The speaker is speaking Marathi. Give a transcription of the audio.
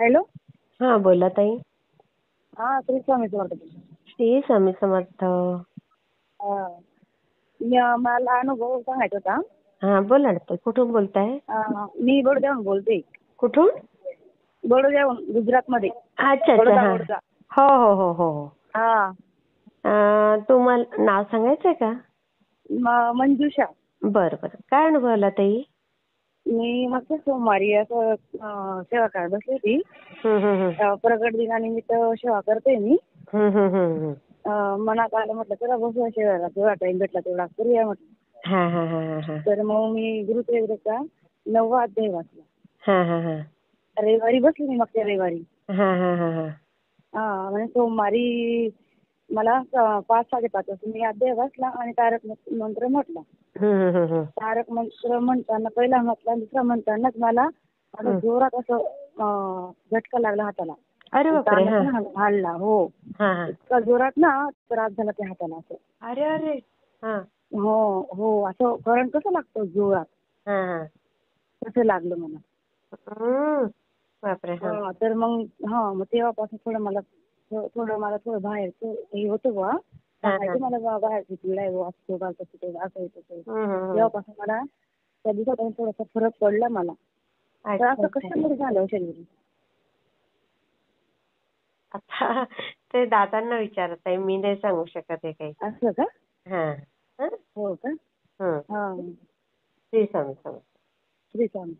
हॅलो. हा बोला ताई. हा श्री स्वामी समर्थ. श्री स्वामी समर्थ. हा. मला अनुभव सांगायचा होता. हा बोला ना ताई. कुठून बोलताय? मी बडोद्याहून बोलते. कुठून? बडोद्याहून, गुजरातमध्ये. अच्छा अच्छा. बडोदा हा बडोदा. हो हो हो हो हो. हा. तुम्हाला नाव सांगायचंय का? मंजुषा. बरं बरं. काय अनुभव आला ताई? मी मस्त सोमवारी असं सेवा करायला बसली होती. हम्म, हम्म, प्रगट दिनानिमित्त सेवा करते मी. हम्म, हम्म, हम्म, मनात आलं, म्हटलं चला बसूया सेवेला, तेवढा टाइम भेटला तेवढा करूया म्हटलं. हा हा हा हा. तर मग मी गुरुचरित्राचा 9वा अध्याय वाचला. हा हा हा. रविवारी बसली मी मागच्या रविवारी. हा हा हा हा. म्हणजे सोमवारी मला 5-5:30 वाजता मी अध्याय वाचला आणि तारक मंत्र म्हटला. हम्म, हम्म, हम्म. तारक मंत्र म्हणताना पहिला म्हटला, दुसरा म्हणतानाच मला जोरात असं झटका लागला हाताला. अरे बापरे. हा हाडला. हो. हा हा. इतका जोरात ना त्रास झाला त्या हाताला असं. अरे अरे. हा हो हो. असं करंट कसं लागतं जोरात, हा हा. तसं लागलं मला. बापरे. हा तर मग तेव्हापासून थोडं बाहेरचं हे होतं बुवा. सांगायचं मला बाहेरची पीड आहे बुवा, असं असं येतं. तेव्हापासून मला त्या दिवसापासून थोडासा फरक पडला मला. तर असं कशामुळे झालं शरीर? आता ते दादांना विचारत आहे, मी नाही सांगू शकत आहे काही. असं का? हा. हो का? हं. हा. श्री स्वामी समर्थ. श्री स्वामी.